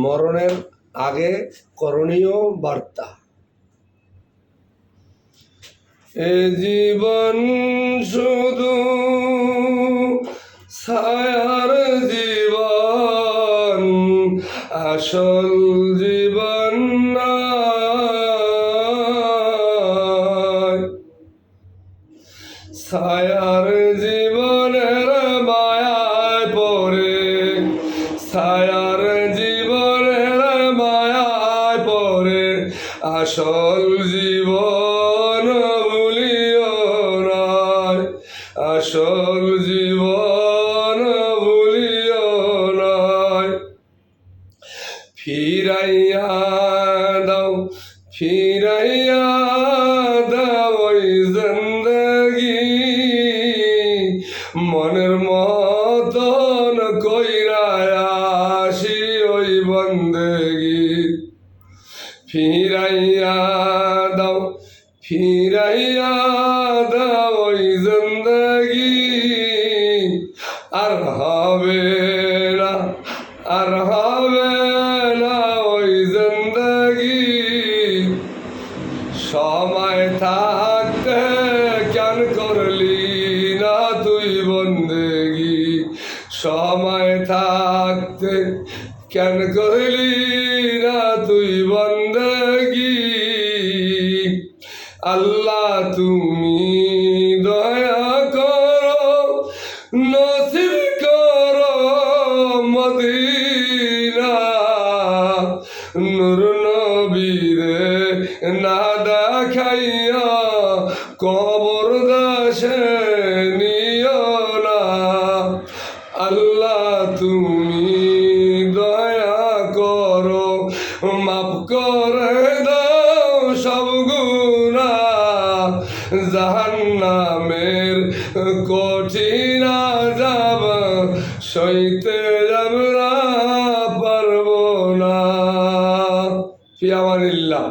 মরণের আগে করণীয় বার্তা। এ জীবন শুধু ছায়ার জীবন, আসল জীবন নয়। ছায়ার জীবনের মায়ায় পড়ে, ছায়ার জীবনের মায়ায় পড়ে, আসল জীবন ভুলিও নয়, আসল জীবন ভুলিও নয়। ফিরাইয়া দাও, ফিরাইয়া দাও ওই জিন্দগি, মনের মতন কইরা আসি ওই বন্দেগি। ফিরাইয়া দাও, ফিরাইয়া দাও ওই জিন্দগি, আর হবে না, আর হবে না ওই জিন্দগি। সময় থাকতে কেন করলি না তুই বন্দেগি, সময় থাকতে কেন করলি না তুই বন্দেগি। আল্লাহ তুমি দয়া করো, নসিব করো মদিনা, নূর নবীরে না দেখাইয়া কবর দাসে নিও না। আল্লাহ তুমি দয়া করো, মাফ করে দাও সব গুনাহ, জাহান্নামের কঠিন আযাব সইতে আমরা পারবো না। ফি আমানিল্লাহ।